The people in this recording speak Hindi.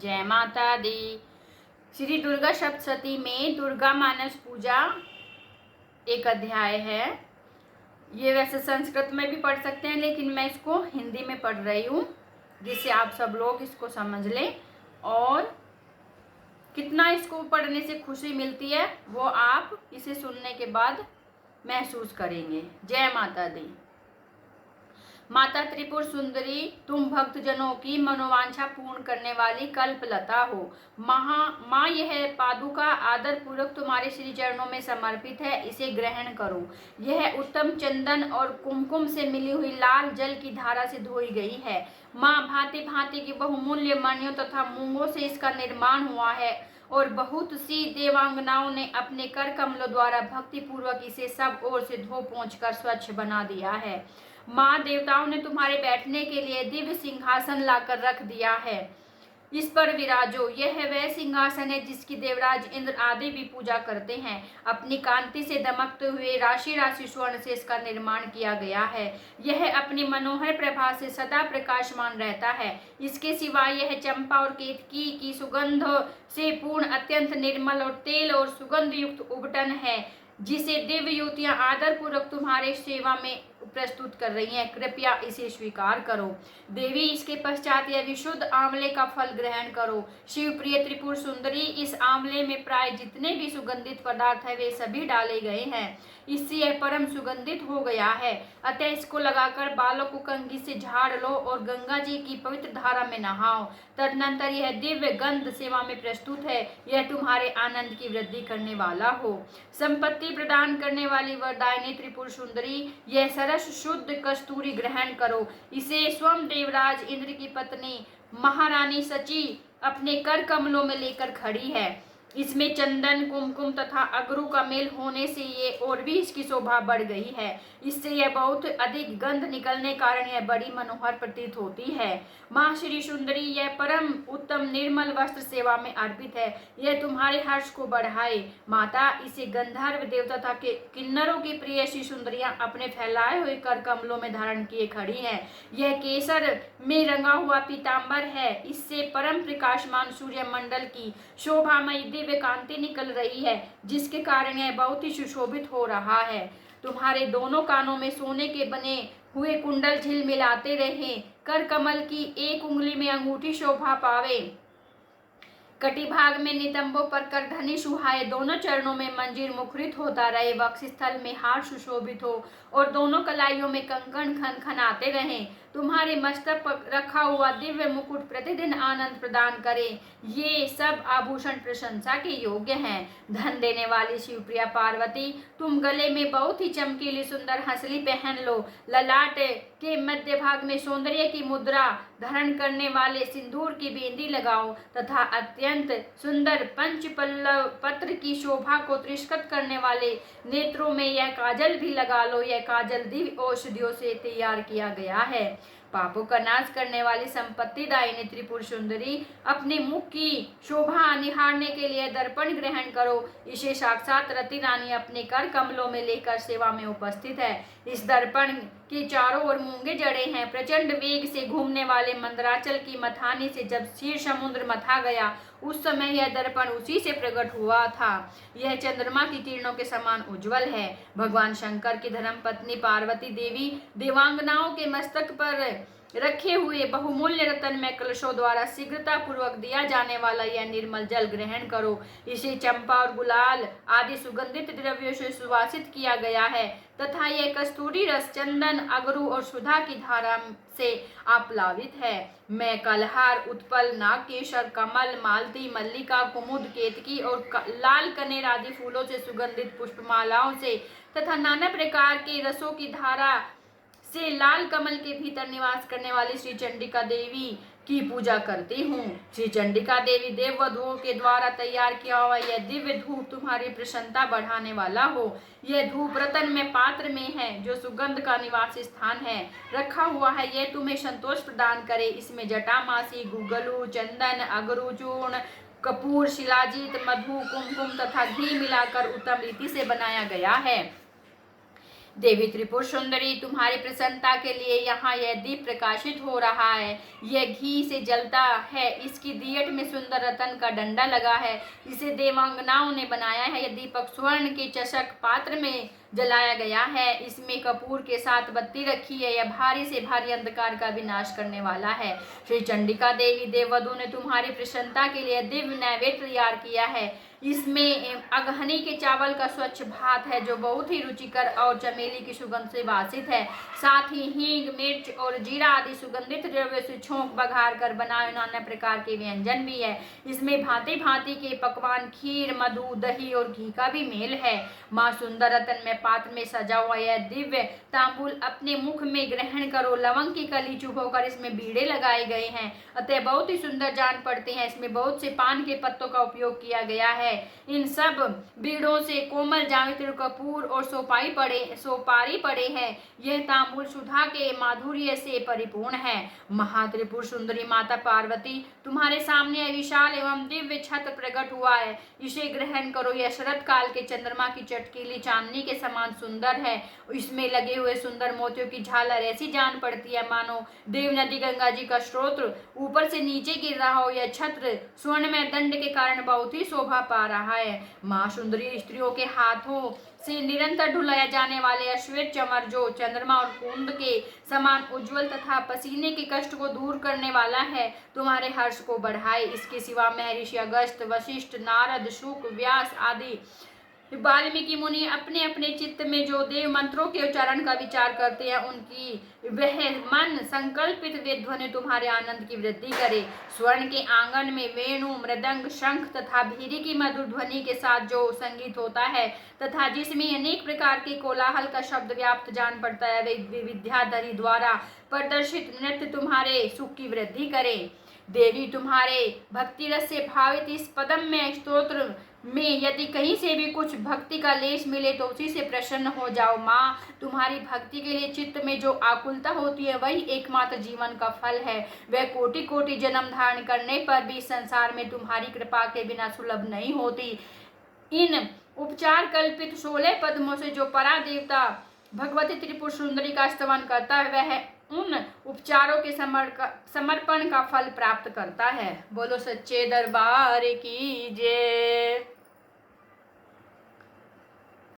जय माता दी। श्री दुर्गा सप्तशती में दुर्गा मानस पूजा एक अध्याय है। ये वैसे संस्कृत में भी पढ़ सकते हैं, लेकिन मैं इसको हिंदी में पढ़ रही हूँ जिससे आप सब लोग इसको समझ लें और कितना इसको पढ़ने से खुशी मिलती है वो आप इसे सुनने के बाद महसूस करेंगे। जय माता दी। माता त्रिपुर सुंदरी, तुम भक्तजनों की मनोवांछा पूर्ण करने वाली कल्पलता हो। माँ यह पादुका आदर पूर्वक तुम्हारे श्री चरणों में समर्पित है, इसे ग्रहण करो। यह उत्तम चंदन और कुमकुम से मिली हुई लाल जल की धारा से धोई गई है। माँ भांति भांति की बहुमूल्य मणियों तथा मूंगों से इसका निर्माण हुआ है और बहुत सी देवांगनाओं ने अपने कर कमलों द्वारा भक्ति पूर्वक इसे सब ओर से धो पोंछ कर स्वच्छ बना दिया है। माँ देवताओं ने तुम्हारे बैठने के लिए दिव्य सिंहासन लाकर रख दिया है, इस पर विराजो। यह वह सिंहासन है जिसकी देवराज इंद्र आदि भी पूजा करते हैं। अपनी कांति से दमकते हुए राशि राशि स्वर्ण से इसका निर्माण किया गया है। यह अपनी मनोहर प्रभा से सदा प्रकाशमान रहता है। इसके सिवाय यह चंपा और केतकी की सुगंध से पूर्ण अत्यंत निर्मल और तेल और सुगंध युक्त उबटन है, जिसे दिव्य युवतियां आदर पूर्वक तुम्हारे सेवा में प्रस्तुत कर रही हैं। कृपया इसे स्वीकार करो। देवी, इसके पश्चात यह विशुद्ध आंवले का फल ग्रहण करो। शिव प्रिय त्रिपुर सुंदरी, इस आंवले में प्राय जितने भी सुगंधित पदार्थ है वे सभी डाले गए हैं। इससे यह परम सुगंधित हो गया है। अतः इसको लगाकर बालों को कंघी से झाड़ लो और गंगा जी की पवित्र धारा में नहाओ। तदनंतर यह दिव्य गंध सेवा में प्रस्तुत है। यह तुम्हारे आनंद की वृद्धि करने वाला हो। संपत्ति प्रदान करने वाली वरदायिनी त्रिपुर सुंदरी, यह सरस शुद्ध कस्तूरी ग्रहण करो। इसे स्वयं देवराज इंद्र की पत्नी महारानी सची अपने कर कमलों में लेकर खड़ी है। इसमें चंदन, कुमकुम तथा अगरू का मेल होने से ये और भी इसकी शोभा बढ़ गई है। इससे यह बहुत अधिक गंध निकलने कारण यह बड़ी मनोहर प्रतीत होती है। माँ श्री सुंदरी, यह परम उत्तम निर्मल वस्त्र सेवा में अर्पित है। यह तुम्हारे हर्ष को बढ़ाए। माता, इसे गंधर्व देवता तथा किन्नरों की प्रिय श्री सुंदरियां अपने फैलाए हुए कर कमलों में धारण किए खड़ी हैं। यह केसर में रंगा हुआ पीताम्बर है। इससे परम प्रकाशमान सूर्य मंडल की शोभामयी दिव्य कांति निकल रही है, जिसके कारण यह बहुत ही सुशोभित हो रहा है। तुम्हारे दोनों कानों में सोने के बने हुए कुंडल झिलमिलाते रहे। कर कमल की एक उंगली में अंगूठी शोभा पावे। कटिभाग में नितंबों पर करधनी सुहाए। दोनों चरणों में मंजीर मुखरित होता रहे। वक्षस्थल में हार सुशोभित हो और दोनों कलाइयों में कंकण खनखनाते रहें। तुम्हारे मस्तक पर रखा हुआ दिव्य मुकुट प्रतिदिन आनंद प्रदान करे। ये सब आभूषण प्रशंसा के योग्य हैं। धन देने वाली शिवप्रिया पार्वती, तुम गले में बहुत ही चमकीली सुंदर हंसली पहन लो। ललाट के मध्य भाग में सौंदर्य की मुद्रा धारण करने वाले सिंदूर की बिंदी लगाओ तथा अत्यंत सुंदर पंचपल्लव पत्र की शोभा को तिरस्कृत करने वाले नेत्रों में यह काजल भी लगा लो। यह काजल दिव्य औषधियों से तैयार किया गया है। पापों का नाश करने वाली संपत्ति दायिनी त्रिपुर सुंदरी, अपने मुख की शोभा निहारने के लिए दर्पण ग्रहण करो। इसे साक्षात रति रानी अपने कर कमलों में लेकर सेवा में उपस्थित है। इस दर्पण के चारों ओर मूंगे जड़े हैं। प्रचंड वेग से घूमने वाले मंदराचल की मथानी से जब क्षीर समुद्र मथा गया, उस समय यह दर्पण उसी से प्रकट हुआ था। यह चंद्रमा की किरणों के समान उज्जवल है। भगवान शंकर की धर्मपत्नी पार्वती देवी, देवांगनाओं के मस्तक पर रखे हुए बहुमूल्य रत्नमय कलशों द्वारा शीघ्रता पूर्वक दिया जाने वाला यह निर्मल जल ग्रहण करो। इसे चंपा और गुलाल आदि सुगंधित द्रव्यों से सुवासित किया गया है तथा यह कस्तूरी रस, चंदन, अगरू और सुधा की धारा से आप्लावित है। मैं कलहार, उत्पल, नागकेशर, कमल, मालती, मल्लिका, कुमुद, केतकी और लाल कनेर आदि फूलों से सुगंधित पुष्पमालाओं से तथा नाना प्रकार के रसों की धारा से लाल कमल के भीतर निवास करने वाली श्री चंडिका देवी की पूजा करती हूँ। श्री चंडिका देवी देववधुओं के द्वारा तैयार किया हुआ यह दिव्य धूप तुम्हारी प्रसन्नता बढ़ाने वाला हो। यह धूप रतन में पात्र में है जो सुगंध का निवास स्थान है रखा हुआ है। यह तुम्हें संतोष प्रदान करे। इसमें जटामासी, गुगलू, चंदन, अगरू चूर्ण, कपूर, शिलाजीत, मधु, कुमकुम तथा घी मिलाकर उत्तम रीति से बनाया गया है। देवी त्रिपुर सुंदरी, तुम्हारी प्रसन्नता के लिए यहाँ यह दीप प्रकाशित हो रहा है। यह घी से जलता है। इसकी दियट में सुंदर रतन का डंडा लगा है। इसे देवांगनाओं ने बनाया है। यह दीपक स्वर्ण के चषक पात्र में जलाया गया है। इसमें कपूर के साथ बत्ती रखी है। यह भारी से भारी अंधकार का विनाश करने वाला है। श्री चंडिका देवी देववधु ने तुम्हारी प्रसन्नता के लिए दिव्य नैवेद्य तैयार किया है। इसमें अगहनी के चावल का स्वच्छ भात है जो बहुत ही रुचिकर और चमेली की सुगंध से वासित है। साथ ही हींग, मिर्च और जीरा आदि सुगंधित द्रव्य से छोंक बघार कर बनाए नाना प्रकार के व्यंजन भी है। इसमें भांति भांति के पकवान, खीर, मधु, दही और घी का भी मेल है। माँ सुंदर रतन में पात्र में सजा हुआ यह दिव्य तांबूल अपने मुख में ग्रहण करो। लवंग की कली चुभोकर इसमें बीड़े लगाए गए हैं, अतः बहुत ही सुंदर जान पड़ते हैं। इसमें बहुत से पान के पत्तों का उपयोग किया गया है। इन सब बीड़ों से कोमल जावित्र कपूर और सोपारी पड़े हैं। यह तांबूल सुधा के माधुर्य से परिपूर्ण है। महात्रिपुर सुंदरी माता पार्वती, तुम्हारे सामने विशाल एवं दिव्य छत्र प्रकट हुआ है। इसे ग्रहण करो। यह शरद काल के चंद्रमा की चटकीली चांदनी के समान सुंदर है। इसमें लगे हुए सुंदर मोतियों की झालर ऐसी जान पड़ती है मानो देव नदी गंगा जी का स्रोत ऊपर से नीचे गिर रहा हो। यह छत्र स्वर्ण में दंड के कारण बहुत ही शोभा पा रहा है। माँ सुंदरी स्त्रियों के हाथों से निरंतर ढुलाया जाने वाले अश्वेत चमर जो चंद्रमा और कुंद के समान उज्जवल तथा पसीने के कष्ट को दूर करने वाला है, तुम्हारे हर्ष को बढ़ाए। इसके सिवा महर्षि अगस्त, वशिष्ठ, नारद, शुक, व्यास आदि वाल्मीकि मुनि अपने अपने चित्त में जो देव मंत्रों के उच्चारण का विचार करते हैं, उनकी वह मन संकल्पित वे ध्वनि तुम्हारे आनंद की वृद्धि करे। स्वर्ण के आंगन में वेणु, मृदंग, शंख तथा भीरी की मधुर ध्वनि के साथ जो संगीत होता है तथा जिसमें अनेक प्रकार के कोलाहल का शब्द व्याप्त जान पड़ता है, वे विद्याधरी द्वारा प्रदर्शित नृत्य तुम्हारे सुख की वृद्धि करे। देवी, तुम्हारे भक्ति रस से भावित इस पदम में स्तोत्र में यदि कहीं से भी कुछ भक्ति का लेश मिले तो उसी से प्रसन्न हो जाओ। माँ, तुम्हारी भक्ति के लिए चित्त में जो आकुलता होती है वही एकमात्र जीवन का फल है। वह कोटि कोटि जन्म धारण करने पर भी संसार में तुम्हारी कृपा के बिना सुलभ नहीं होती। इन उपचार कल्पित 16 पद्मों से जो परा देवता भगवती त्रिपुर सुंदरी का स्तवन करता है वह उन उपचारों के समर्पण का फल प्राप्त करता है। बोलो सच्चे दरबार की जय।